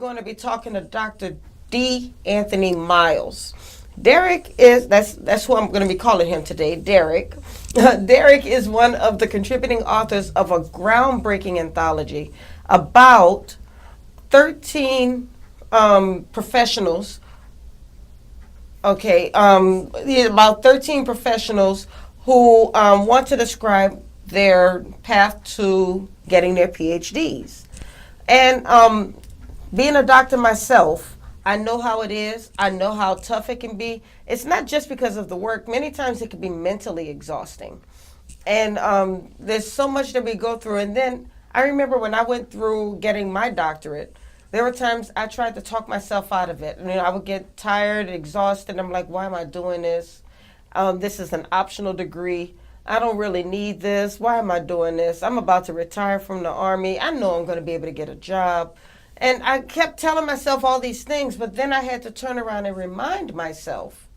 going to be talking to Dr. D. Anthony Miles. Derek is that's who I'm going to be calling him today, Derek. Derek is one of the contributing authors of a groundbreaking anthology about 13 professionals. Okay, about 13 professionals who want to describe their path to getting their PhDs. And being a doctor myself, I know how it is. I know how tough it can be. It's not just because of the work. Many times it can be mentally exhausting. And there's so much that we go through. And then I remember when I went through getting my doctorate, there were times I tried to talk myself out of it. I would get tired, exhausted. I'm like, why am I doing this? This is an optional degree. I don't really need this. Why am I doing this? I'm about to retire from the Army. I know I'm going to be able to get a job. And I kept telling myself all these things, but then I had to turn around and remind myself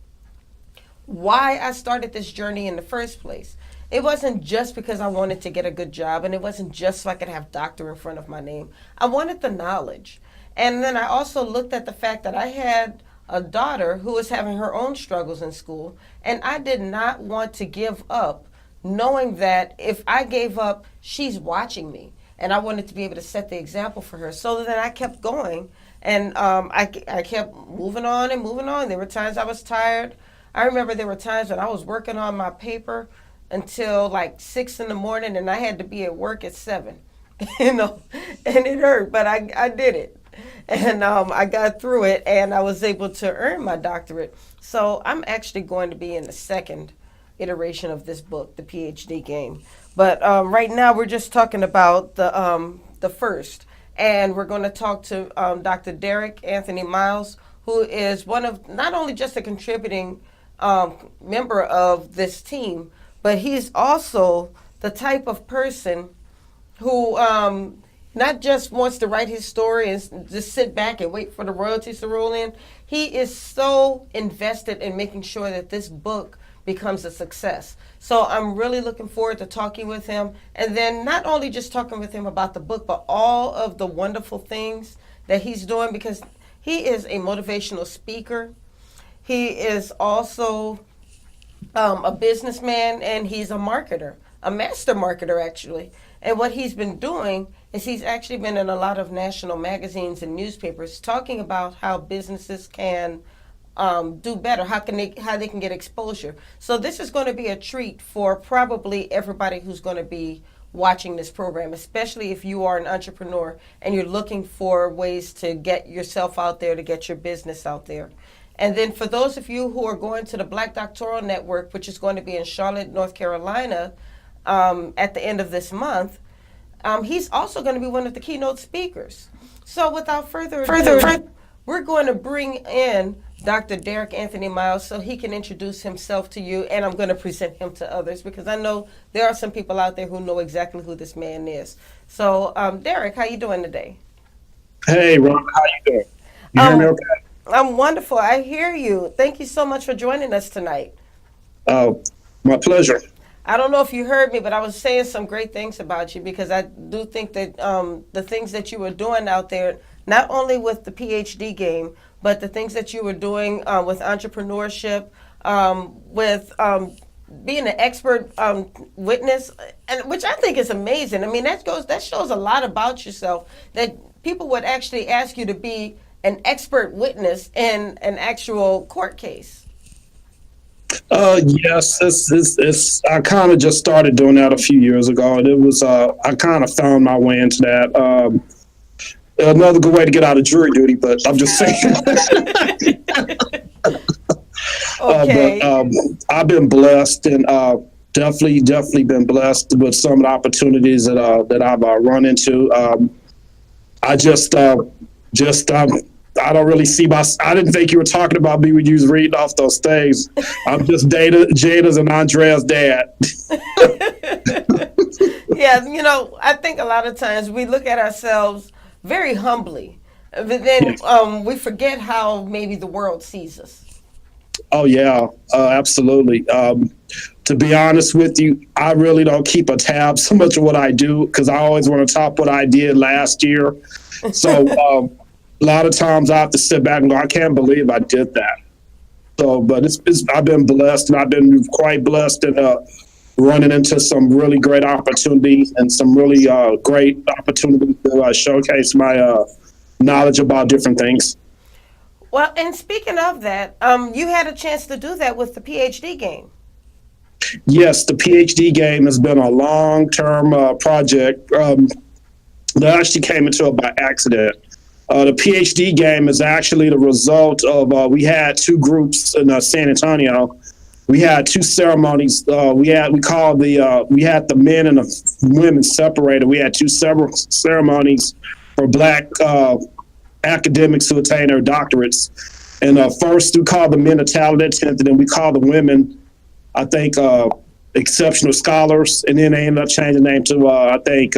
why I started this journey in the first place. It wasn't just because I wanted to get a good job, and it wasn't just so I could have doctor in front of my name. I wanted the knowledge. And then I also looked at the fact that I had a daughter who was having her own struggles in school, and I did not want to give up, knowing that if I gave up, she's watching me. And I wanted to be able to set the example for her. So then I kept going, and I kept moving on and moving on. There were times I was tired. I remember there were times when I was working on my paper until like 6 in the morning, and I had to be at work at 7, and it hurt, but I did it. And I got through it, and I was able to earn my doctorate. So I'm actually going to be in the second iteration of this book, The PhD Game. But right now we're just talking about the first. And we're going to talk to Dr. Derek Anthony Miles, who is one of not only just a contributing member of this team, but he's also the type of person who not just wants to write his story and just sit back and wait for the royalties to roll in. He is so invested in making sure that this book becomes a success. So I'm really looking forward to talking with him, and then not only just talking with him about the book, but all of the wonderful things that he's doing, because he is a motivational speaker. He is also a businessman, and he's a marketer, a master marketer actually. And what he's been doing is he's actually been in a lot of national magazines and newspapers talking about how businesses can do better, how they can get exposure. So this is going to be a treat for probably everybody who's going to be watching this program, especially if you are an entrepreneur and you're looking for ways to get yourself out there, to get your business out there. And then for those of you who are going to the Black Doctoral Network, which is going to be in Charlotte, North Carolina, at the end of this month, he's also going to be one of the keynote speakers. So without further ado, we're going to bring in Dr. Derek Anthony Miles so he can introduce himself to you, and I'm going to present him to others because I know there are some people out there who know exactly who this man is. So, Derek, how you doing today? Hey, Rhonda, how you doing? You hear me okay? I'm wonderful. I hear you. Thank you so much for joining us tonight. My pleasure. I don't know if you heard me, but I was saying some great things about you because I do think that the things that you were doing out there, not only with the PhD game, but the things that you were doing with entrepreneurship, with being an expert witness, and which I think is amazing. I mean, that shows a lot about yourself, that people would actually ask you to be an expert witness in an actual court case. Yes, it's I kind of just started doing that a few years ago, and it was I kind of found my way into that. Another good way to get out of jury duty, but I'm just saying. Okay. But I've been blessed, and definitely been blessed with some of the opportunities that I've run into. I don't really see I didn't think you were talking about me when you was reading off those things. I'm just Jada's and Andrea's dad. Yeah, I think a lot of times we look at ourselves very humbly, but then we forget how maybe the world sees us. Oh, yeah, absolutely. To be honest with you, I really don't keep a tab so much of what I do because I always want to top what I did last year. So a lot of times I have to sit back and go, I can't believe I did that. So, but it's I've been blessed, and I've been quite blessed in running into some really great opportunities and some really great opportunities to showcase my knowledge about different things. Well, and speaking of that, you had a chance to do that with the PhD game. Yes, the PhD game has been a long-term project that actually came into it by accident. The PhD game is actually the result of we had two groups in San Antonio. We had two ceremonies. We had the men and the women separated. We had two several ceremonies for Black academics who attain their doctorates. And first we called the men the talented 10th, and then we called the women, I think, exceptional scholars, and then they ended up changing the name to I think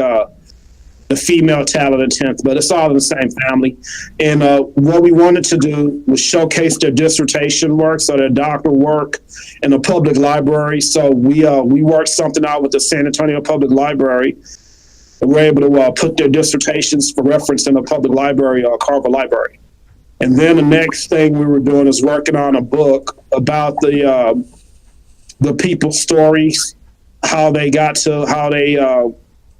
the female talented 10th, but it's all in the same family. And what we wanted to do was showcase their dissertation work, so their doctoral work in a public library. So we worked something out with the San Antonio Public Library. And we're able to put their dissertations for reference in the public library, Carver Library. And then the next thing we were doing is working on a book about the people's stories, how they got to,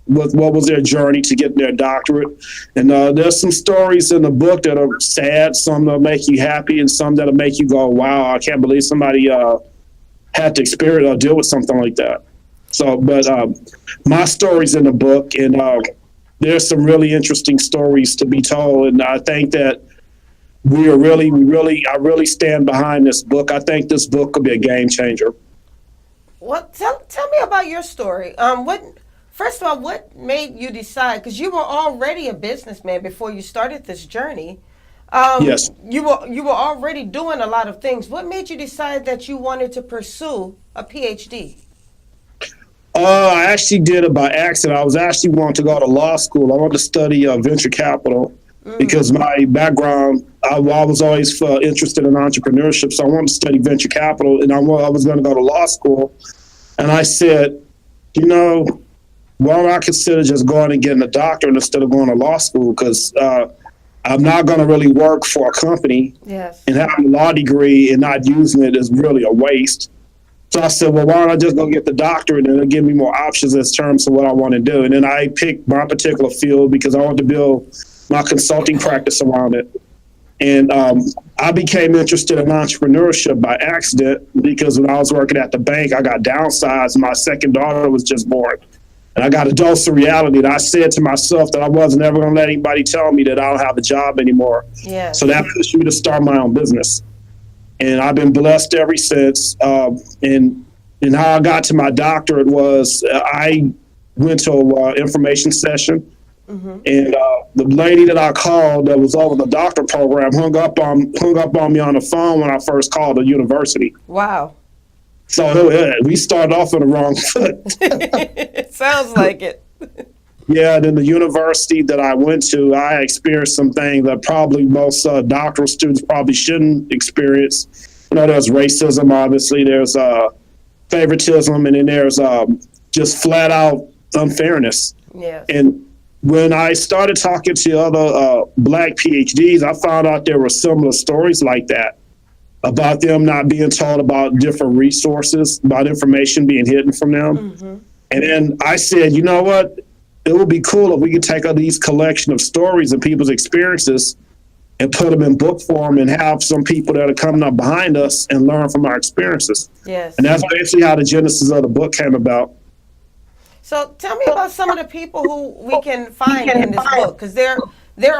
what was their journey to get their doctorate. And there's some stories in the book that are sad, some that'll make you happy, and some that'll make you go, wow, I can't believe somebody had to experience or deal with something like that. So, but my story's in the book, and there's some really interesting stories to be told. And I think that I really stand behind this book. I think this book could be a game changer. Well, tell me about your story. First of all, what made you decide? Because you were already a businessman before you started this journey. Yes. You were already doing a lot of things. What made you decide that you wanted to pursue a PhD? I actually did it by accident. I was actually wanting to go to law school. I wanted to study venture capital because my background, I was always interested in entrepreneurship. So I wanted to study venture capital, and I was going to go to law school. And I said, why don't I consider just going and getting a doctorate instead of going to law school? Because I'm not going to really work for a company. Yes. And having a law degree and not using it is really a waste. So I said, well, why don't I just go get the doctorate, and it'll give me more options in terms of what I want to do. And then I picked my particular field because I wanted to build my consulting practice around it. And I became interested in entrepreneurship by accident because when I was working at the bank, I got downsized. My second daughter was just born. And I got a dose of reality, and I said to myself that I wasn't ever going to let anybody tell me that I don't have a job anymore. Yeah. So that pushed me to start my own business. And I've been blessed ever since. And how I got to my doctorate was I went to an information session, and the lady that I called that was over the doctorate program hung up on me on the phone when I first called the university. Wow. So we started off on the wrong foot. It sounds like it. Yeah, then the university that I went to, I experienced some things that probably most doctoral students probably shouldn't experience. There's racism, obviously. There's favoritism, and then there's just flat out unfairness. Yes. And when I started talking to other Black PhDs, I found out there were similar stories like that, about them not being told about different resources, about information being hidden from them. And then I said, you know what? It would be cool if we could take all these collection of stories and people's experiences and put them in book form and have some people that are coming up behind us and learn from our experiences. Yes. And that's basically how the genesis of the book came about. So tell me about some of the people who we can find in this book, because there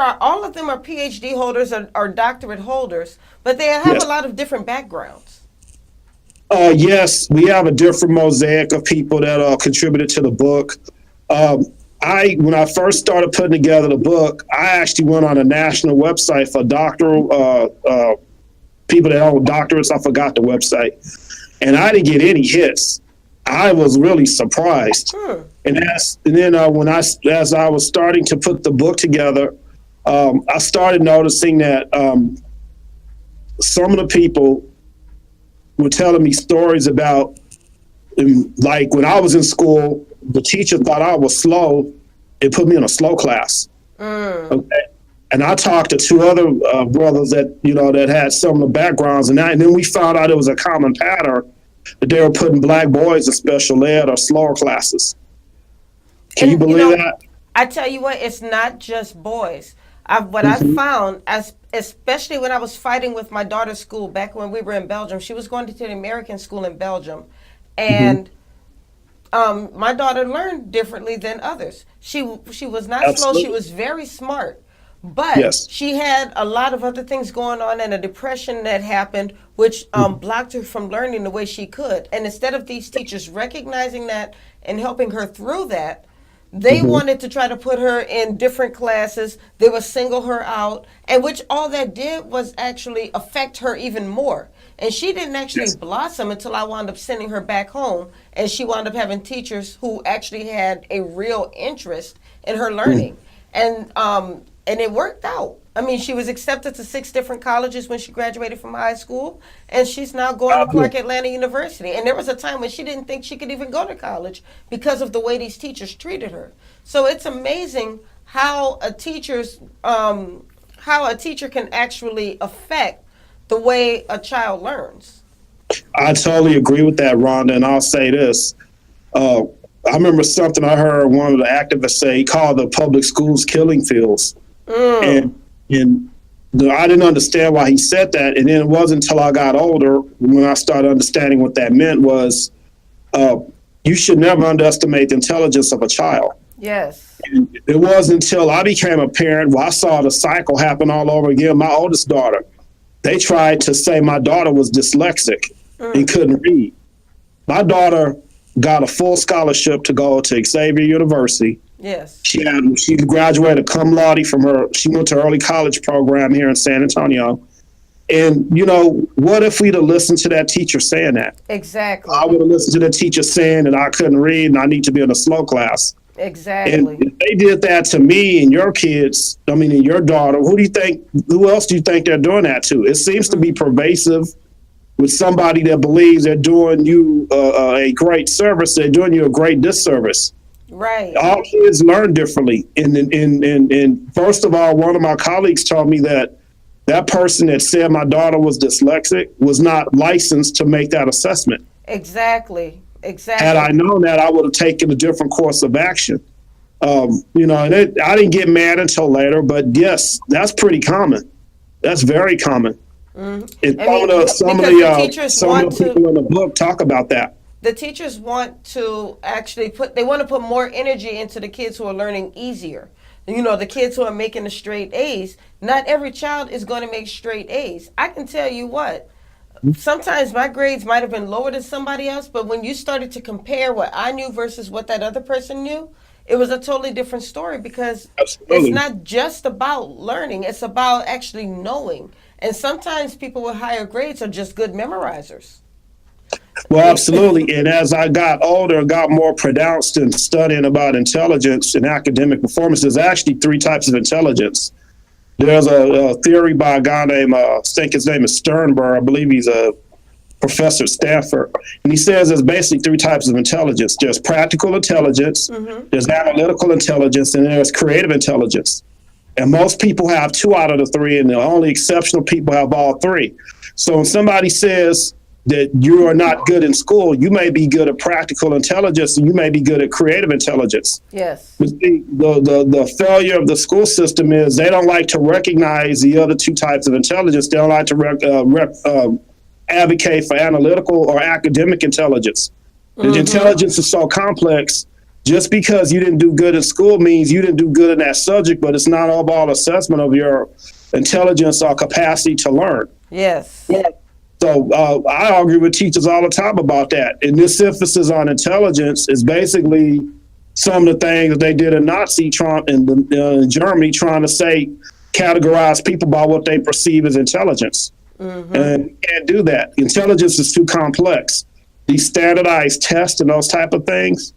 are, all of them are PhD holders or doctorate holders, but they have a lot of different backgrounds. Yes, we have a different mosaic of people that contributed to the book. When I first started putting together the book, I actually went on a national website for doctoral people that own doctorates. I forgot the website, and I didn't get any hits. I was really surprised. And then as I was starting to put the book together, I started noticing that some of the people were telling me stories about, like when I was in school, the teacher thought I was slow. It put me in a slow class. Okay. And I talked to two other brothers that, that had similar backgrounds, and then we found out it was a common pattern that they were putting black boys in special ed or slower classes. Can you believe that? I tell you what, it's not just boys. I found, especially when I was fighting with my daughter's school back when we were in Belgium, she was going to the American school in Belgium, and my daughter learned differently than others. She was not Absolutely. slow. She was very smart, but Yes. she had a lot of other things going on and a depression that happened, which blocked her from learning the way she could. And instead of these teachers recognizing that and helping her through that, they wanted to try to put her in different classes. They would single her out, and which all that did was actually affect her even more. And she didn't actually blossom until I wound up sending her back home, and she wound up having teachers who actually had a real interest in her learning. And it worked out. I mean, she was accepted to 6 different colleges when she graduated from high school, and she's now going to Clark Atlanta University. And there was a time when she didn't think she could even go to college because of the way these teachers treated her. So it's amazing how a teacher can actually affect the way a child learns. I totally agree with that, Rhonda, and I'll say this. I remember something I heard one of the activists say. He called the public schools killing fields. And I didn't understand why he said that. And then it wasn't until I got older when I started understanding what that meant was you should never underestimate the intelligence of a child. Yes. And it wasn't until I became a parent where I saw the cycle happen all over again. My oldest daughter, they tried to say my daughter was dyslexic and couldn't read. My daughter got a full scholarship to go to Xavier University. Yes. She graduated cum laude she went to early college program here in San Antonio. And, what if we'd have listened to that teacher saying that? Exactly. I would have listened to the teacher saying that I couldn't read and I need to be in a slow class. Exactly. And if they did that to me and your kids, and your daughter, who else do you think they're doing that to? It seems to be pervasive with somebody that believes they're doing you a great service. They're doing you a great disservice. Right. All kids learn differently. And first of all, one of my colleagues told me that person that said my daughter was dyslexic was not licensed to make that assessment. Exactly. Had I known that, I would have taken a different course of action. And I didn't get mad until later, but yes, that's pretty common. That's very common. And some of the people in the book talk about that. The teachers want to actually put more energy into the kids who are learning easier. The kids who are making the straight A's. Not every child is going to make straight A's. I can tell you what, sometimes my grades might have been lower than somebody else, but when you started to compare what I knew versus what that other person knew, it was a totally different story because It's not just about learning, it's about actually knowing. And sometimes people with higher grades are just good memorizers. Well, absolutely. And as I got older, got more pronounced in studying about intelligence and academic performance, there's actually 3 types of intelligence. There's a theory by a guy named, I think his name is Sternberg. I believe he's a professor at Stanford. And he says there's basically 3 types of intelligence. There's practical intelligence, there's analytical intelligence, and there's creative intelligence. And most people have 2 out of the 3, and the only exceptional people have all 3. So when somebody says that you are not good in school, you may be good at practical intelligence and you may be good at creative intelligence. Yes. But the failure of the school system is they don't like to recognize the other 2 types of intelligence. They don't like to advocate for analytical or academic intelligence. The intelligence is so complex. Just because you didn't do good in school means you didn't do good in that subject, but it's not overall assessment of your intelligence or capacity to learn. Yes. So I argue with teachers all the time about that. And this emphasis on intelligence is basically some of the things that they did in Nazi Trump in Germany, trying to categorize people by what they perceive as intelligence. And you can't do that. Intelligence is too complex. These standardized tests and those type of things,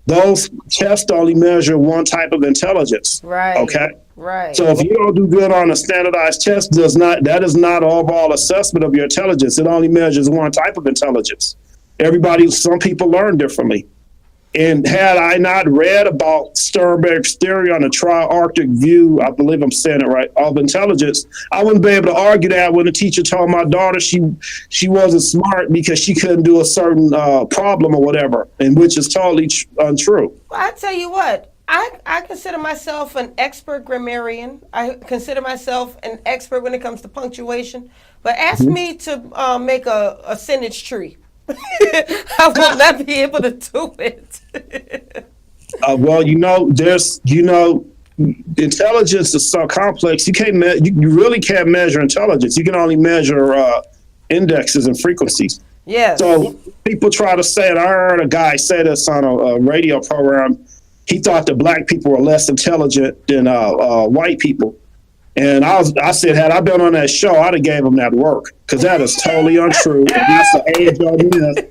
those tests only measure one type of intelligence. Right. Okay. Right. So if you don't do good on a standardized test, that is not overall assessment of your intelligence. It only measures one type of intelligence. Some people learn differently. And had I not read about Sternberg's theory on the triarctic view, I believe I'm saying it right, of intelligence, I wouldn't be able to argue that when the teacher told my daughter she wasn't smart because she couldn't do a certain problem or whatever, and which is totally untrue. Well, I tell you what, I consider myself an expert grammarian. I consider myself an expert when it comes to punctuation. But ask me to make a sentence tree. I will not be able to do it. Well, intelligence is so complex. You can't you really can't measure intelligence. You can only measure indexes and frequencies. Yes. So people try to say it. I heard a guy say this on a radio program. He thought that black people were less intelligent than white people. And I said, had I been on that show, I'd have gave him that work, because that is totally untrue. And that's the age-old myth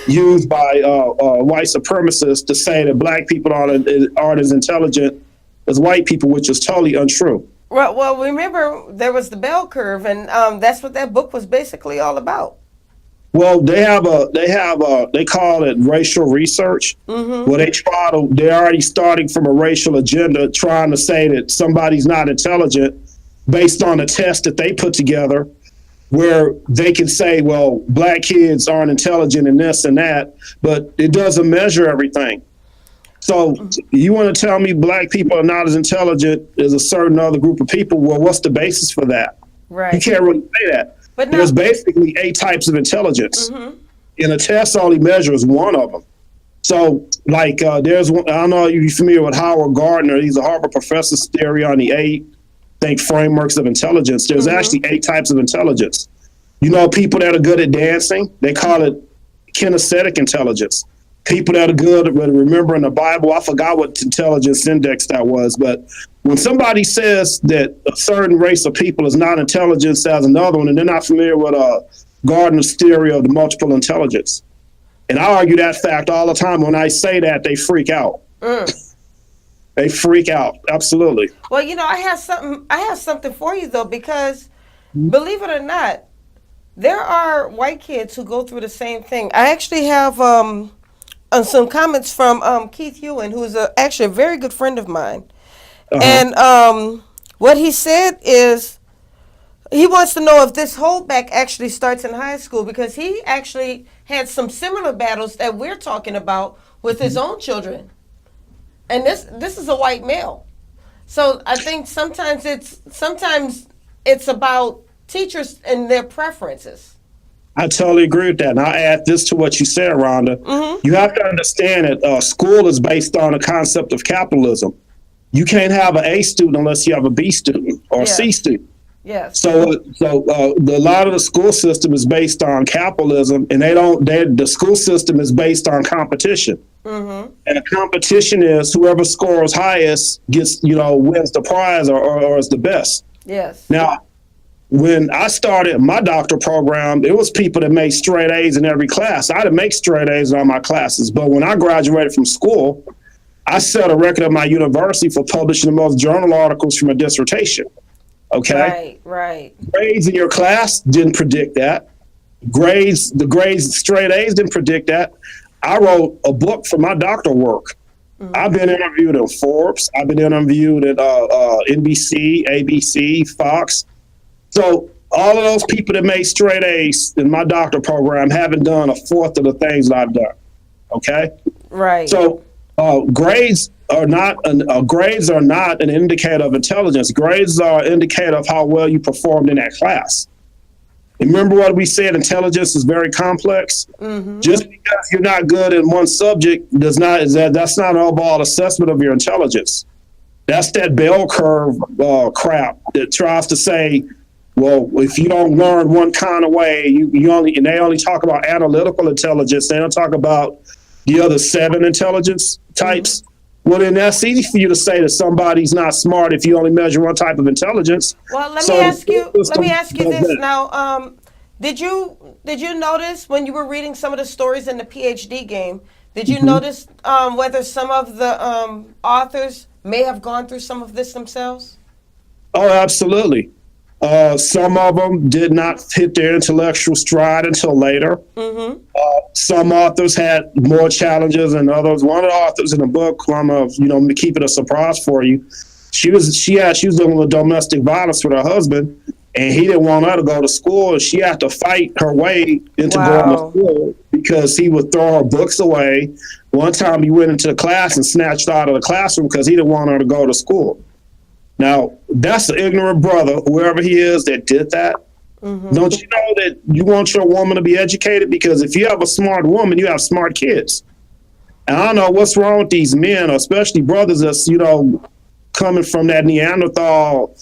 used by white supremacists to say that black people aren't as intelligent as white people, which is totally untrue. Well, remember there was the bell curve, and that's what that book was basically all about. Well, they call it racial research. Mm-hmm. Where they're already starting from a racial agenda, trying to say that somebody's not intelligent based on a test that they put together, where they can say, well, black kids aren't intelligent in this and that, but it doesn't measure everything. So you want to tell me black people are not as intelligent as a certain other group of people? Well, what's the basis for that? Right. You can't really say that. But there's basically 8 types of intelligence, and a test only measures one of them. So, like, there's one, I don't know if you're familiar with Howard Gardner. He's a Harvard professor's theory on the 8 frameworks of intelligence. There's actually 8 types of intelligence. You know, people that are good at dancing, they call it kinesthetic intelligence. People that are good at remembering the Bible, I forgot what intelligence index that was, but when somebody says that a certain race of people is not intelligent as another one, and they're not familiar with Gardner's theory of the multiple intelligence. And I argue that fact all the time. When I say that, they freak out. They freak out. Absolutely. Well, I have something for you, though, because believe it or not, there are white kids who go through the same thing. I actually have some comments from Keith Ewan, who is actually a very good friend of mine. And what he said is he wants to know if this holdback actually starts in high school, because he actually had some similar battles that we're talking about with his own children. And this is a white male. So I think sometimes it's about teachers and their preferences. I totally agree with that. And I'll add this to what you said, Rhonda. Mm-hmm. You have to understand that school is based on a concept of capitalism. You can't have an A student unless you have a B student or a C student. Yes. So a lot of the school system is based on capitalism, and the school system is based on competition. Mm-hmm. And the competition is whoever scores highest gets, wins the prize or is the best. Yes. Now, when I started my doctoral program, it was people that made straight A's in every class. I didn't make straight A's in all my classes, but when I graduated from school, I set a record at my university for publishing the most journal articles from a dissertation. Okay? Right. Grades in your class didn't predict that. The grades, straight A's didn't predict that. I wrote a book for my doctoral work. Mm-hmm. I've been interviewed in Forbes. I've been interviewed at NBC, ABC, Fox. So all of those people that made straight A's in my doctoral program haven't done a fourth of the things that I've done. Okay? Right. So grades are not an indicator of intelligence. Grades are an indicator of how well you performed in that class. Remember what we said, intelligence is very complex. Mm-hmm. Just because you're not good in one subject that's not an overall assessment of your intelligence. That's that bell curve crap that tries to say, well, if you don't learn one kind of way, they only talk about analytical intelligence. They don't talk about the other 7 intelligence types. Mm-hmm. Well, then that's easy for you to say that somebody's not smart if you only measure one type of intelligence. Well, let me ask you this now. Did you notice when you were reading some of the stories in the PhD game? Did you notice whether some of the authors may have gone through some of this themselves? Oh, absolutely. Some of them did not hit their intellectual stride until later. Mm-hmm. Some authors had more challenges than others. One of the authors in the book, I'm keep it a surprise for you. She was dealing with domestic violence with her husband, and he didn't want her to go to school. And she had to fight her way into going to school because he would throw her books away. One time he went into the class and snatched her out of the classroom because he didn't want her to go to school. Now, that's an ignorant brother, whoever he is, that did that. Mm-hmm. Don't you know that you want your woman to be educated? Because if you have a smart woman, you have smart kids. And I don't know what's wrong with these men, especially brothers that's, coming from that Neanderthal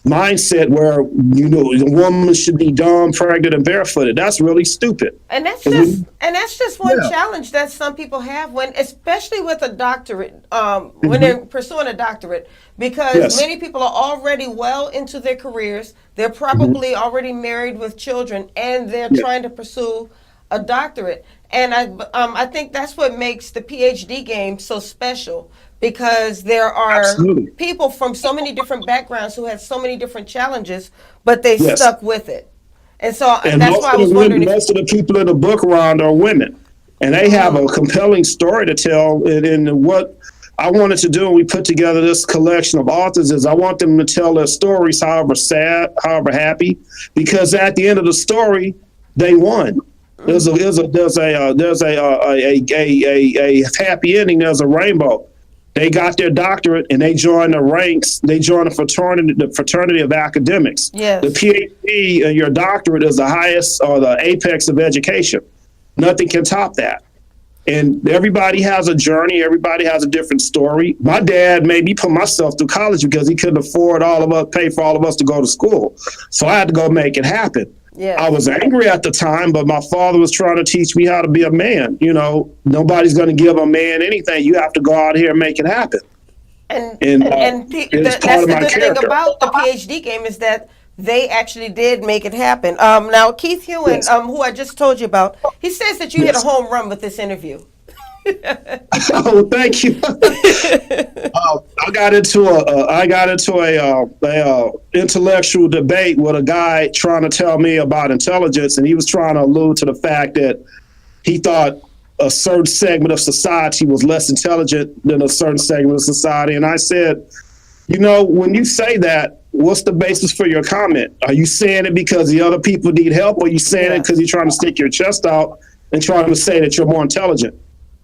mindset where, the woman should be dumb, pregnant, and barefooted. That's really stupid. And that's just one challenge that some people have especially with a doctorate, when they're pursuing a doctorate, because many people are already well into their careers. They're probably already married with children, and they're trying to pursue a doctorate. And I think that's what makes the PhD game so special, because there are people from so many different backgrounds who have so many different challenges, but they stuck with it. And so that's why I was wondering. Most of the people in the book around are women, and they have a compelling story to tell. And what I wanted to do when we put together this collection of authors is I want them to tell their stories, however sad, however happy, because at the end of the story, they won. There's a happy ending. There's a rainbow. They got their doctorate and they joined the ranks. They joined the fraternity of academics. Yes. The PhD and your doctorate is the highest or the apex of education. Nothing can top that. And everybody has a journey. Everybody has a different story. My dad made me put myself through college because he couldn't afford pay for all of us to go to school. So I had to go make it happen. Yes. I was angry at the time, but my father was trying to teach me how to be a man. Nobody's going to give a man anything. You have to go out here and make it happen. That's the good thing about the PhD game is that they actually did make it happen. Now, Keith Hewen, who I just told you about, he says that you hit a home run with this interview. Oh, thank you. I got into a intellectual debate with a guy trying to tell me about intelligence, and he was trying to allude to the fact that he thought a certain segment of society was less intelligent than a certain segment of society. And I said, when you say that, what's the basis for your comment? Are you saying it because the other people need help, or are you saying it because you're trying to stick your chest out and trying to say that you're more intelligent?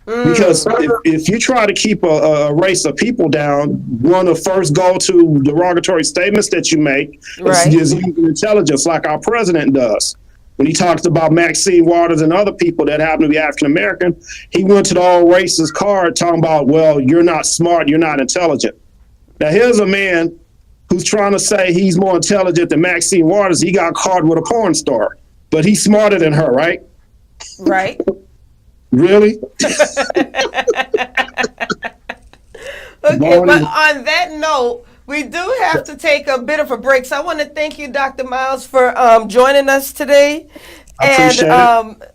Because if you try to keep a race of people down, one of the first go-to derogatory statements that you make is using intelligence, like our president does. When he talks about Maxine Waters and other people that happen to be African-American, he went to the all racist card talking about, well, you're not smart, you're not intelligent. Now, here's a man who's trying to say he's more intelligent than Maxine Waters. He got caught with a porn star, but he's smarter than her, right? Right. Really? Okay, but on that note, we do have to take a bit of a break. So I want to thank you, Dr. Miles, for joining us today. I appreciate it.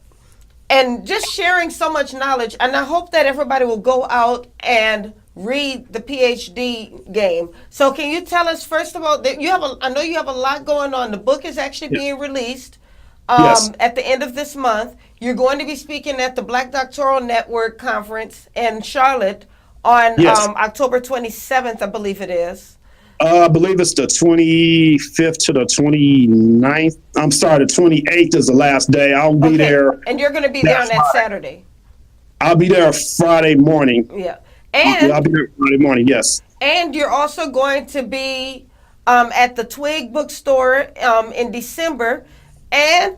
And just sharing so much knowledge. And I hope that everybody will go out and read the PhD game. So can you tell us, first of all, that I know you have a lot going on. The book is actually being released at the end of this month. You're going to be speaking at the Black Doctoral Network Conference in Charlotte on October 27th, I believe it is. I believe it's the 25th to the 29th. I'm sorry, the 28th is the last day. I'll be there. And you're going to be there on that Saturday. I'll be there Friday morning. Yeah. And I'll be there Friday morning, yes. And you're also going to be at the Twig bookstore in December. And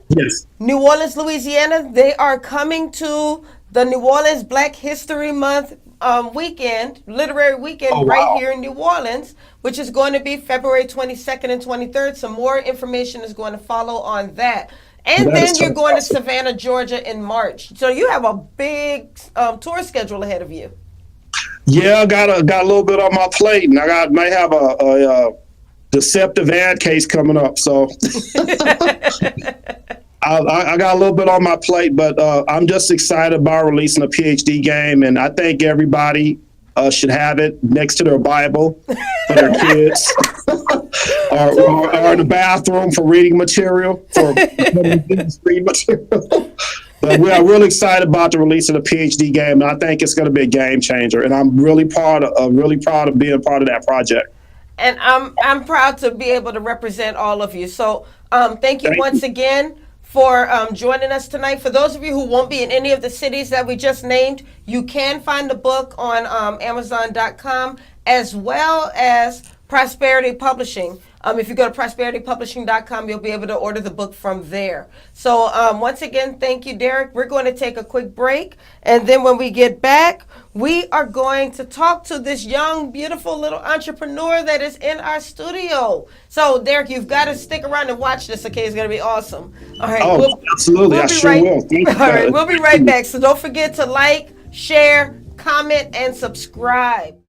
New Orleans, Louisiana, they are coming to the New Orleans Black History Month weekend, literary weekend here in New Orleans, which is going to be February 22nd and 23rd. Some more information is going to follow on that. And then you're going to Savannah, Georgia in March. So you have a big tour schedule ahead of you. Yeah, I got a little bit on my plate, and I might have a deceptive ad case coming up. So I got a little bit on my plate, but I'm just excited about releasing a PhD game, and I think everybody should have it next to their Bible for their kids, or in the bathroom for reading material, for reading material. But we are really excited about the release of the PhD game, and I think it's going to be a game changer. And I'm really proud of being part of that project. And I'm proud to be able to represent all of you. So thank you Thank once you. again for joining us tonight. For those of you who won't be in any of the cities that we just named, you can find the book on Amazon.com as well as Prosperity Publishing. If you go to prosperitypublishing.com, you'll be able to order the book from there. So once again, thank you, Derek. We're going to take a quick break. And then when we get back, we are going to talk to this young, beautiful little entrepreneur that is in our studio. So, Derek, you've got to stick around and watch this, okay? It's going to be awesome. All right. Oh, absolutely. I sure will. Thank you. All right, we'll be right back. So don't forget to like, share, comment, and subscribe.